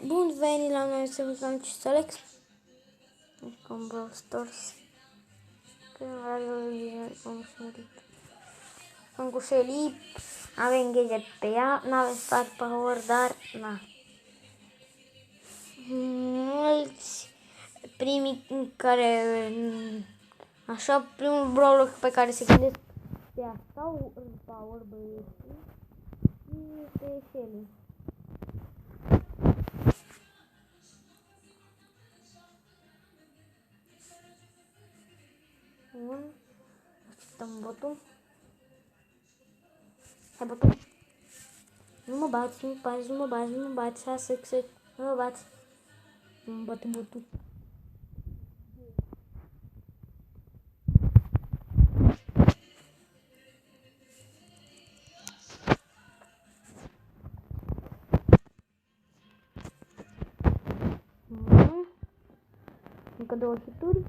Bun venit la noi să jucăm ce Alex. Cum Brawl Stars. Am cu Shelly, avem gadget pe ea, n-avem star power, dar na. Mulți primii care, așa, primul brawler pe care se gândesc pe asta, power băieții, este Shelly. Bun, așteptăm botul. Hai botul. Nu mă bați, nu mă bați, nu mă bați, nu mă bați, să nu mă bați. Nu mă bate botul. Încă două hituri.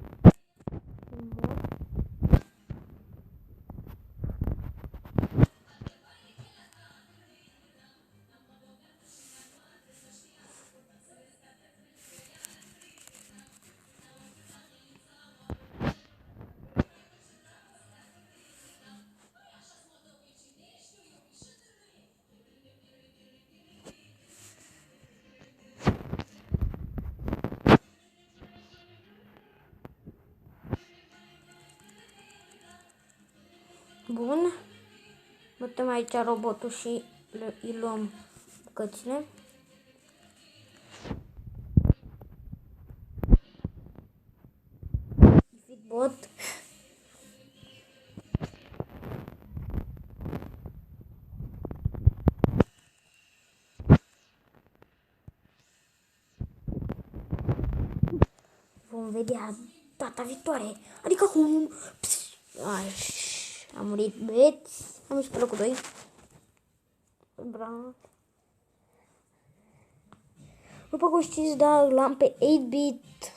Bun. Bătăm aici robotul și îi luăm bucățile. Bot. Vom vedea data viitoare. Adică cum... Am murit, băieți. Am ieșit pe locul 2. Bravo. După cum știți, da, l-am pe 8-bit.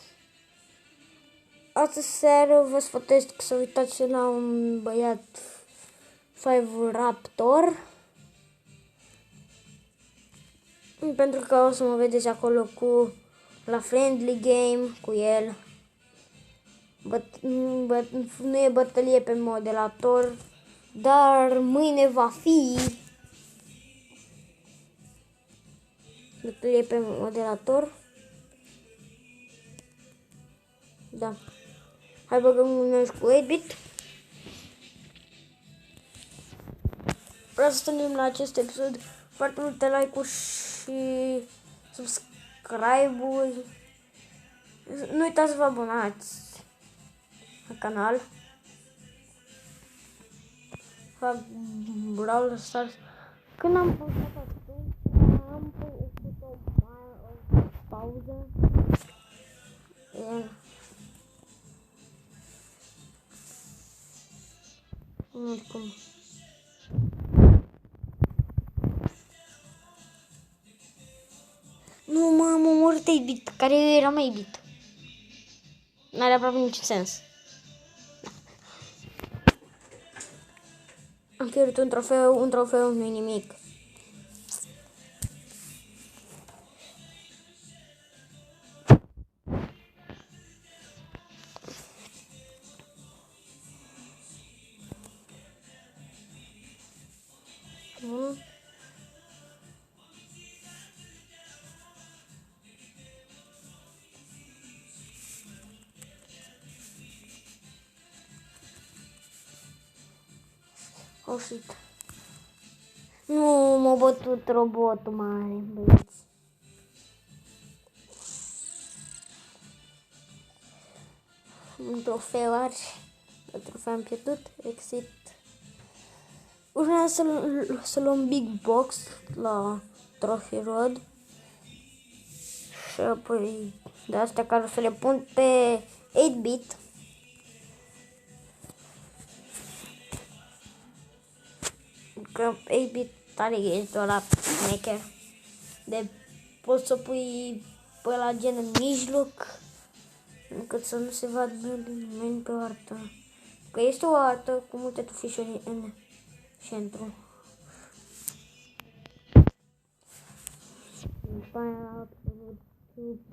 Astă seară vă sfătuiesc să uitați la un băiat 5 Raptor. Pentru că o să mă vedeți acolo cu la friendly game cu el. Nu e bătălie pe moderator, dar mâine va fi bătălie pe moderator. Da. Hai băgăm un meci cu 8-bit. Vreau să stângem la acest episod foarte multe like-uri și subscribe-uri. Nu uitați să vă abonați la canal. Fac Brawl Stars. Când am postat atunci, am făcut o pauză. Cum? Nu, m-am omorât 8-bit, care era mai 8-bit. N-are aproape niciun sens. Am pierdut un trofeu nu-i nimic. Oh, shit. Nu m-a bătut robotul mare, băieți. Un trofeu are. Un trofeu am pierdut. Exit. Urmează să luăm Big Box la Trophy Road. Și apoi de astea care o să le pun pe 8-bit. Că 8-bit are gadgetul ăla maker. De poți să pui pe la gen în mijloc, încât să nu se vadă nimeni pe o hartă. Că este o hartă cu multe tufișuri în centru. După aia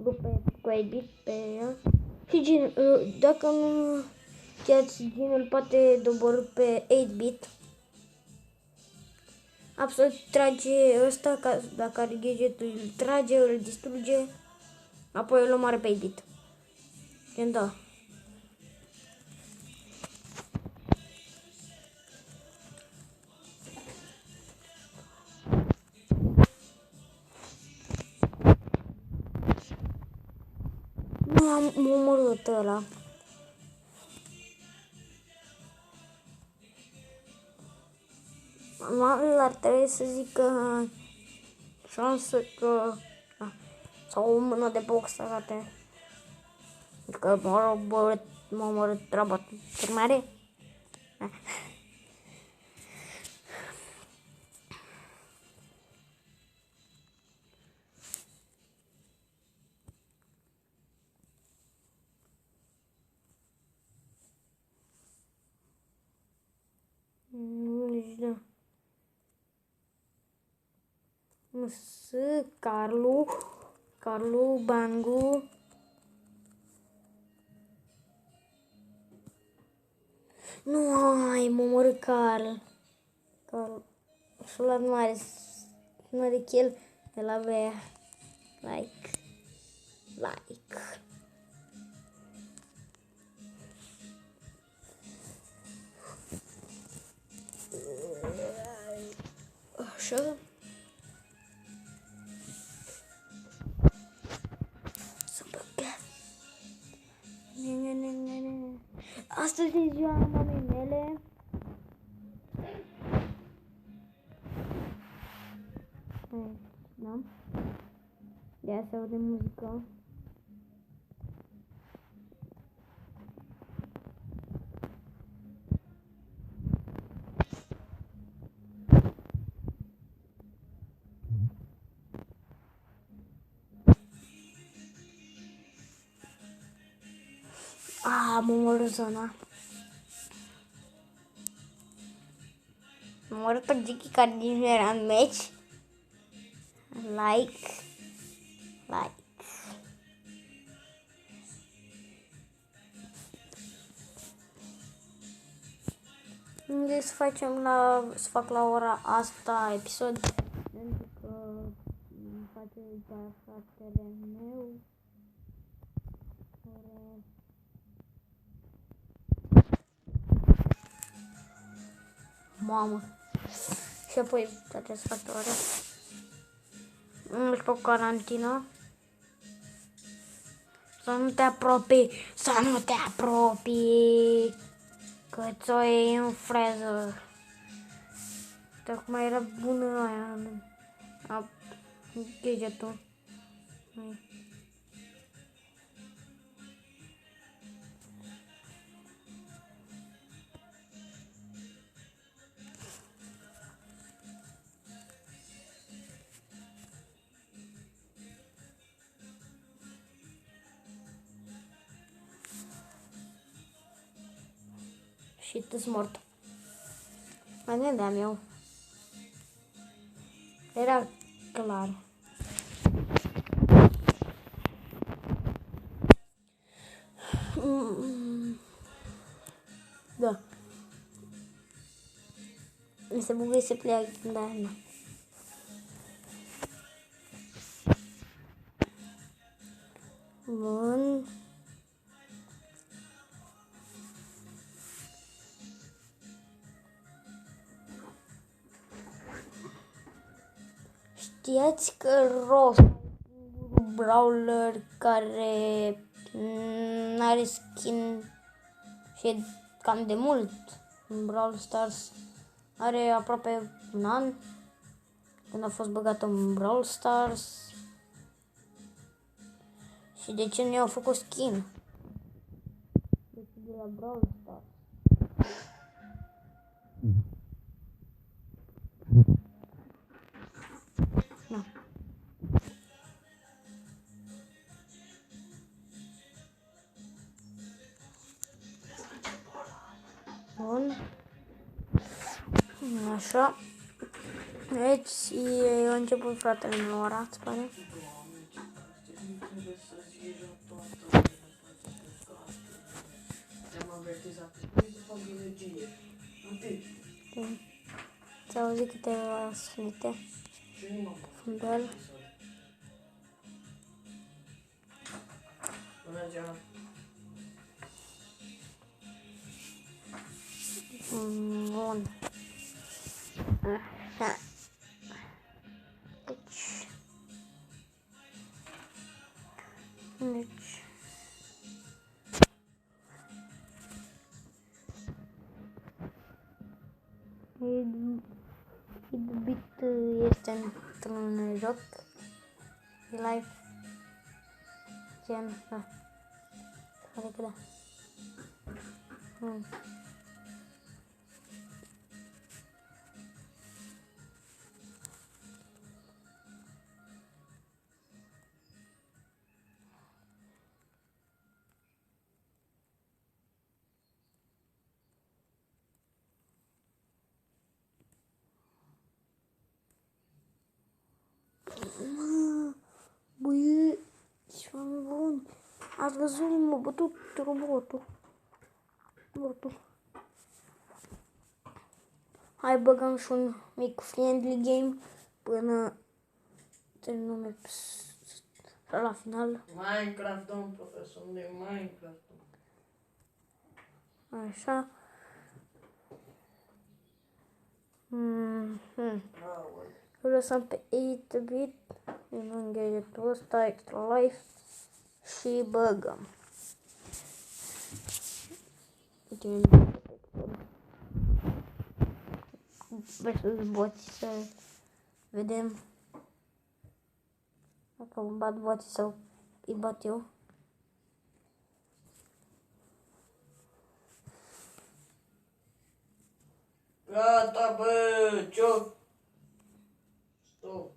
rupe cu 8-bit pe el. Și dacă nu știați, Gene poate doborî pe 8-bit. Absolut trage ăsta, dacă are gadgetul, îl trage, îl distruge, apoi îl omoară pe 8-bit. Da. Nu am omorât ăla. Ar trebui să zic că șansă că sau o mână de box arate. Că m-a omorât robot cel mare. Da. Carlu, Bangu. Nu, ai, m-a omorât Carl. Și-a luat mare kill de la avea like. Așa. Să băgat. Astăzi e ziua mamei mele. Da? Ia se aude muzică. Am omorât zona. Am omorât pe Jiki care nici nu era în meci. Like. Unde să fac la ora asta episod, pentru că face doar fratele meu. Mamă. Și apoi trebuie să fac ore. Nu știu pe carantină. Să nu te apropii, că ți-o iei în freză. Acum era bună aia. Gadgetul. Și tu-s mort. Mai gândeam eu. Era clar. Da. Mi se buguie să pleacă, dar nu. Bun. Știați că Ross e singurul brawler care n-are skin și e cam de mult în Brawl Stars. Are aproape un an când a fost băgat în Brawl Stars. Și de ce nu i-au făcut skin? De la Brawl Stars. Da. Bun. Așa. Deci, a început fratele meu ora, îți pare? să-ți ieși toată te-am avertizat. Nu să fac energie. Atât. Ți-au auzit câteva sunete? Ce nu m-am Fundal. Bună ziua. Bun. Așa. Deci. Hitbit este într-un joc live. Gen, da. Pare că da. Băi, ce bun. Ați văzut, m-a bătut robotul. Hai băgăm și un mic friendly game până terminăm la final. Minecraft, domn profesor, unde e Minecraft? Așa. Îl lăsăm pe 8-bit în gadgetul ăsta, extra life și băgăm. Versus boți să vedem dacă îmi bat boții sau îi bat eu. Gata, bă, ce-o? Stop.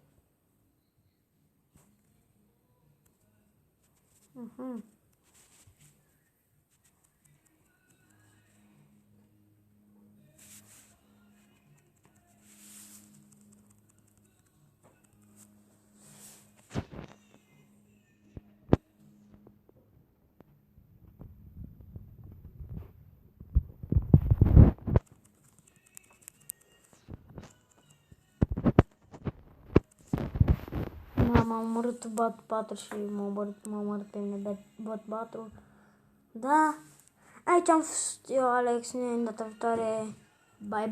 M-a omorât bot 4 și m-a omorât pe mine bot 4. Da, aici am fost eu, Alex, ne data viitoare. Bye.